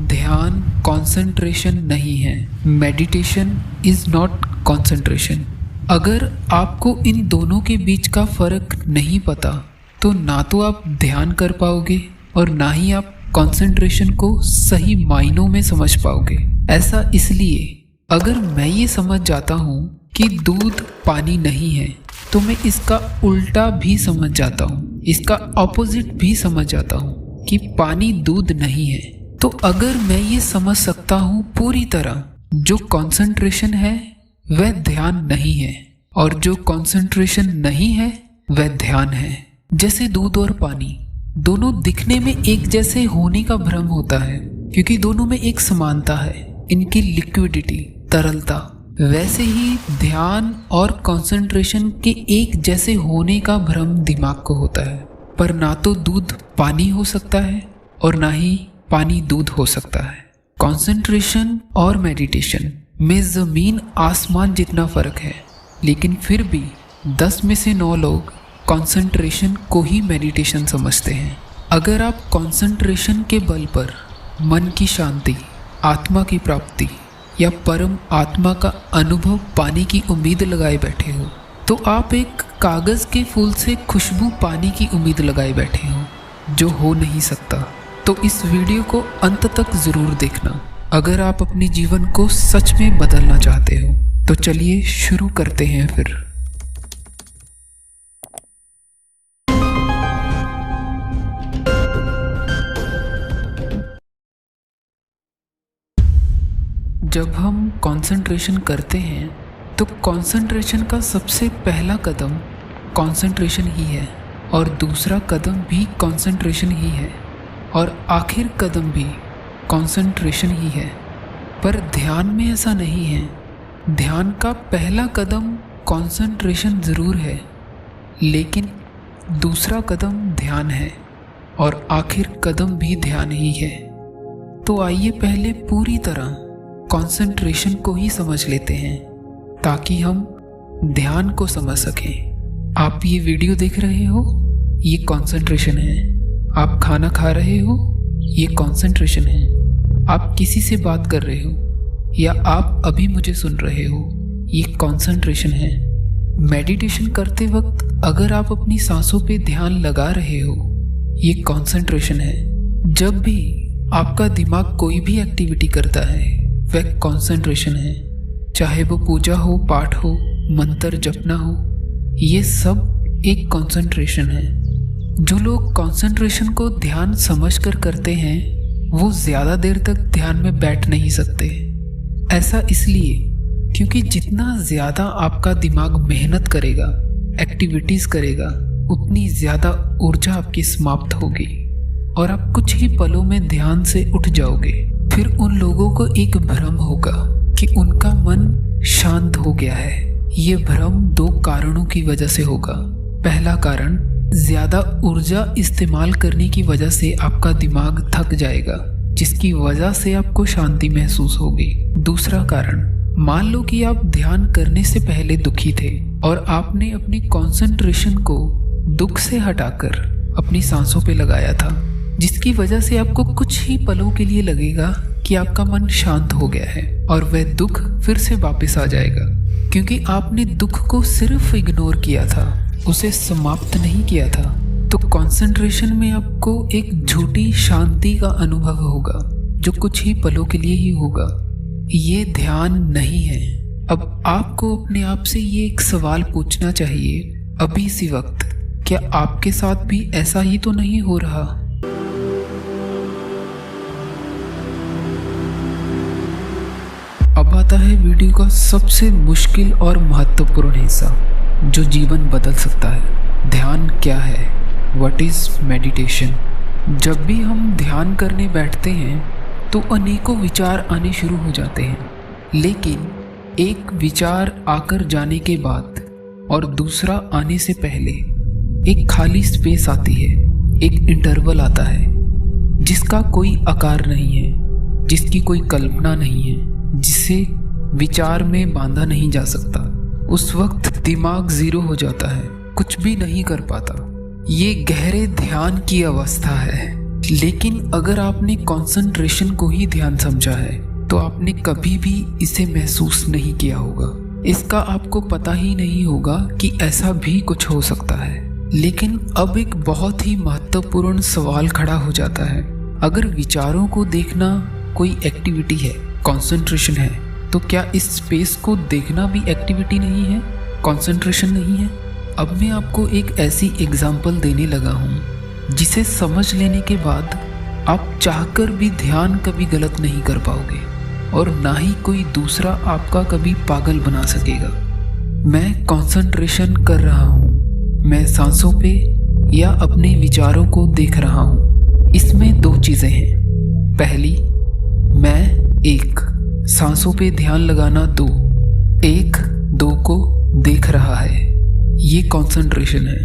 ध्यान कंसंट्रेशन नहीं है। Meditation is not concentration. अगर आपको इन दोनों के बीच का फर्क नहीं पता तो ना तो आप ध्यान कर पाओगे और ना ही आप कंसंट्रेशन को सही मायनों में समझ पाओगे। ऐसा इसलिए, अगर मैं ये समझ जाता हूँ कि दूध पानी नहीं है तो मैं इसका उल्टा भी समझ जाता हूँ, इसका ऑपोजिट भी समझ जाता हूँ कि पानी दूध नहीं है। तो अगर मैं ये समझ सकता हूँ पूरी तरह, जो कंसंट्रेशन है वह ध्यान नहीं है और जो कंसंट्रेशन नहीं है वह ध्यान है। जैसे दूध और पानी दोनों दिखने में एक जैसे होने का भ्रम होता है क्योंकि दोनों में एक समानता है, इनकी लिक्विडिटी, तरलता। वैसे ही ध्यान और कंसंट्रेशन के एक जैसे होने का भ्रम दिमाग को होता है। पर ना तो दूध पानी हो सकता है और ना ही पानी दूध हो सकता है। कंसंट्रेशन और मेडिटेशन में ज़मीन आसमान जितना फ़र्क है, लेकिन फिर भी 10 में से 9 लोग कंसंट्रेशन को ही मेडिटेशन समझते हैं। अगर आप कंसंट्रेशन के बल पर मन की शांति, आत्मा की प्राप्ति या परम आत्मा का अनुभव पाने की उम्मीद लगाए बैठे हो तो आप एक कागज़ के फूल से खुशबू पाने की उम्मीद लगाए बैठे हो, जो हो नहीं सकता। तो इस वीडियो को अंत तक ज़रूर देखना अगर आप अपने जीवन को सच में बदलना चाहते हो। तो चलिए शुरू करते हैं फिर। जब हम कंसंट्रेशन करते हैं तो कंसंट्रेशन का सबसे पहला कदम कंसंट्रेशन ही है और दूसरा कदम भी कंसंट्रेशन ही है और आखिर कदम भी कंसंट्रेशन ही है। पर ध्यान में ऐसा नहीं है। ध्यान का पहला कदम कंसंट्रेशन ज़रूर है, लेकिन दूसरा कदम ध्यान है और आखिर कदम भी ध्यान ही है। तो आइए पहले पूरी तरह कंसंट्रेशन को ही समझ लेते हैं ताकि हम ध्यान को समझ सकें। आप ये वीडियो देख रहे हो, ये कंसंट्रेशन है। आप खाना खा रहे हो, ये कंसंट्रेशन है। आप किसी से बात कर रहे हो या आप अभी मुझे सुन रहे हो, ये कंसंट्रेशन है। मेडिटेशन करते वक्त अगर आप अपनी सांसों पे ध्यान लगा रहे हो, ये कंसंट्रेशन है। जब भी आपका दिमाग कोई भी एक्टिविटी करता है वह कंसंट्रेशन है, चाहे वो पूजा हो, पाठ हो, मंत्र जपना हो, ये सब एक कंसंट्रेशन है। जो लोग कंसंट्रेशन को ध्यान समझकर करते हैं वो ज़्यादा देर तक ध्यान में बैठ नहीं सकते। ऐसा इसलिए क्योंकि जितना ज़्यादा आपका दिमाग मेहनत करेगा, एक्टिविटीज़ करेगा, उतनी ज़्यादा ऊर्जा आपकी समाप्त होगी और आप कुछ ही पलों में ध्यान से उठ जाओगे। फिर उन लोगों को एक भ्रम होगा कि उनका मन शांत हो गया है। ये भ्रम 2 कारणों की वजह से होगा। पहला कारण, ज़्यादा ऊर्जा इस्तेमाल करने की वजह से आपका दिमाग थक जाएगा, जिसकी वजह से आपको शांति महसूस होगी। दूसरा कारण, मान लो कि आप ध्यान करने से पहले दुखी थे और आपने अपनी कंसंट्रेशन को दुख से हटाकर अपनी सांसों पे लगाया था, जिसकी वजह से आपको कुछ ही पलों के लिए लगेगा कि आपका मन शांत हो गया है और वह दुख फिर से वापस आ जाएगा, क्योंकि आपने दुख को सिर्फ इग्नोर किया था, उसे समाप्त नहीं किया था। तो कंसंट्रेशन में आपको एक झूठी शांति का अनुभव होगा जो कुछ ही पलों के लिए ही होगा। ये ध्यान नहीं है। अब आपको अपने आप से ये एक सवाल पूछना चाहिए अभी इसी वक्त, क्या आपके साथ भी ऐसा ही तो नहीं हो रहा? अब आता है वीडियो का सबसे मुश्किल और महत्वपूर्ण हिस्सा जो जीवन बदल सकता है। ध्यान क्या है? What is meditation? जब भी हम ध्यान करने बैठते हैं तो अनेकों विचार आने शुरू हो जाते हैं, लेकिन एक विचार आकर जाने के बाद और दूसरा आने से पहले एक खाली स्पेस आती है, एक इंटरवल आता है जिसका कोई आकार नहीं है, जिसकी कोई कल्पना नहीं है, जिसे विचार में बांधा नहीं जा सकता। उस वक्त दिमाग ज़ीरो हो जाता है कुछ भी नहीं कर पाता। ये गहरे ध्यान की अवस्था है। लेकिन अगर आपने कंसंट्रेशन को ही ध्यान समझा है तो आपने कभी भी इसे महसूस नहीं किया होगा। इसका आपको पता ही नहीं होगा कि ऐसा भी कुछ हो सकता है। लेकिन अब एक बहुत ही महत्वपूर्ण सवाल खड़ा हो जाता है। अगर विचारों को देखना कोई एक्टिविटी है, कंसंट्रेशन है, तो क्या इस स्पेस को देखना भी एक्टिविटी नहीं है, कंसंट्रेशन नहीं है? अब मैं आपको एक ऐसी एग्जाम्पल देने लगा हूँ जिसे समझ लेने के बाद आप चाहकर भी ध्यान कभी गलत नहीं कर पाओगे और ना ही कोई दूसरा आपका कभी पागल बना सकेगा। मैं कंसंट्रेशन कर रहा हूँ, मैं सांसों पे या अपने विचारों को देख रहा हूँ। इसमें दो चीज़ें हैं। पहली, मैं एक, सांसों पे ध्यान लगाना दो, एक दो को देख रहा है, ये कंसंट्रेशन है।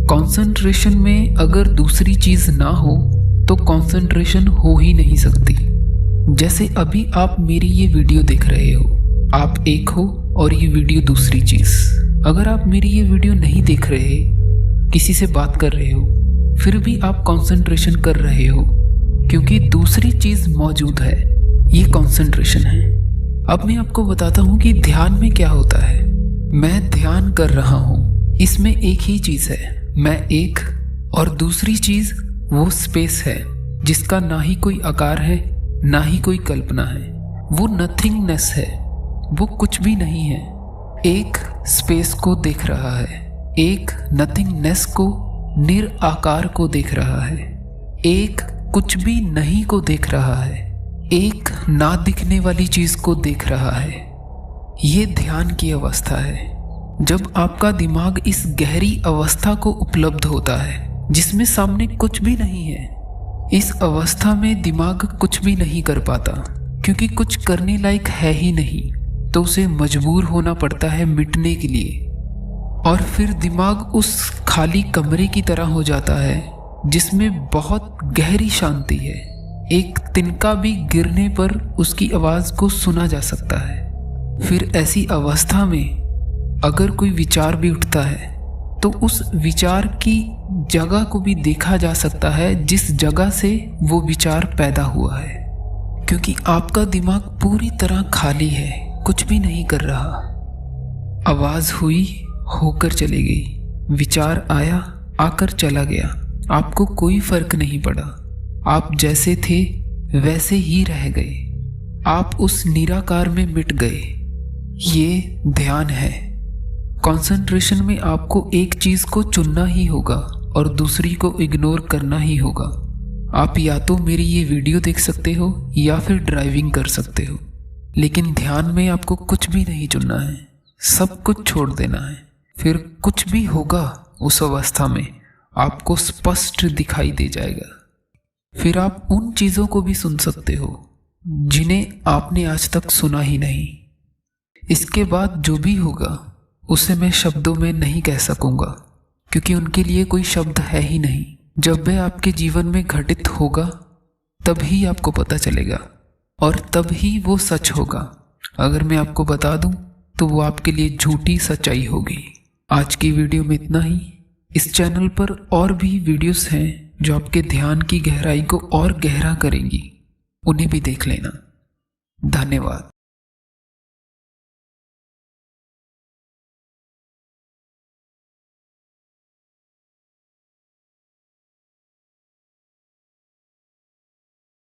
कंसंट्रेशन में अगर दूसरी चीज़ ना हो तो कंसंट्रेशन हो ही नहीं सकती। जैसे अभी आप मेरी ये वीडियो देख रहे हो, आप एक हो और ये वीडियो दूसरी चीज़। अगर आप मेरी ये वीडियो नहीं देख रहे, किसी से बात कर रहे हो, फिर भी आप कंसंट्रेशन कर रहे हो क्योंकि दूसरी चीज़ मौजूद है, ये कंसंट्रेशन है। अब मैं आपको बताता हूँ कि ध्यान में क्या होता है। मैं ध्यान कर रहा हूँ, इसमें एक ही चीज़ है, मैं एक, और दूसरी चीज़ वो स्पेस है जिसका ना ही कोई आकार है ना ही कोई कल्पना है। वो नथिंगनेस है, वो कुछ भी नहीं है। एक स्पेस को देख रहा है, एक नथिंगनेस को, निराकार को देख रहा है, एक कुछ भी नहीं को देख रहा है, एक ना दिखने वाली चीज को देख रहा है। ये ध्यान की अवस्था है। जब आपका दिमाग इस गहरी अवस्था को उपलब्ध होता है जिसमें सामने कुछ भी नहीं है, इस अवस्था में दिमाग कुछ भी नहीं कर पाता क्योंकि कुछ करने लायक है ही नहीं, तो उसे मजबूर होना पड़ता है मिटने के लिए। और फिर दिमाग उस खाली कमरे की तरह हो जाता है जिसमें बहुत गहरी शांति है। एक तिनका भी गिरने पर उसकी आवाज को सुना जा सकता है। फिर ऐसी अवस्था में अगर कोई विचार भी उठता है तो उस विचार की जगह को भी देखा जा सकता है जिस जगह से वो विचार पैदा हुआ है, क्योंकि आपका दिमाग पूरी तरह खाली है, कुछ भी नहीं कर रहा। आवाज हुई, होकर चली गई, विचार आया, आकर चला गया, आपको कोई फर्क नहीं पड़ा। आप जैसे थे वैसे ही रह गए, आप उस निराकार में मिट गए। ये ध्यान है। कंसंट्रेशन में आपको एक चीज को चुनना ही होगा और दूसरी को इग्नोर करना ही होगा। आप या तो मेरी ये वीडियो देख सकते हो या फिर ड्राइविंग कर सकते हो, लेकिन ध्यान में आपको कुछ भी नहीं चुनना है, सब कुछ छोड़ देना है। फिर कुछ भी होगा उस अवस्था में आपको स्पष्ट दिखाई दे जाएगा। फिर आप उन चीजों को भी सुन सकते हो जिन्हें आपने आज तक सुना ही नहीं। इसके बाद जो भी होगा उसे मैं शब्दों में नहीं कह सकूंगा क्योंकि उनके लिए कोई शब्द है ही नहीं। जब वह आपके जीवन में घटित होगा तब ही आपको पता चलेगा और तब ही वो सच होगा। अगर मैं आपको बता दूं तो वो आपके लिए झूठी सच्चाई होगी। आज की वीडियो में इतना ही। इस चैनल पर और भी वीडियोस हैं जो आपके ध्यान की गहराई को और गहरा करेंगी, उन्हें भी देख लेना। धन्यवाद।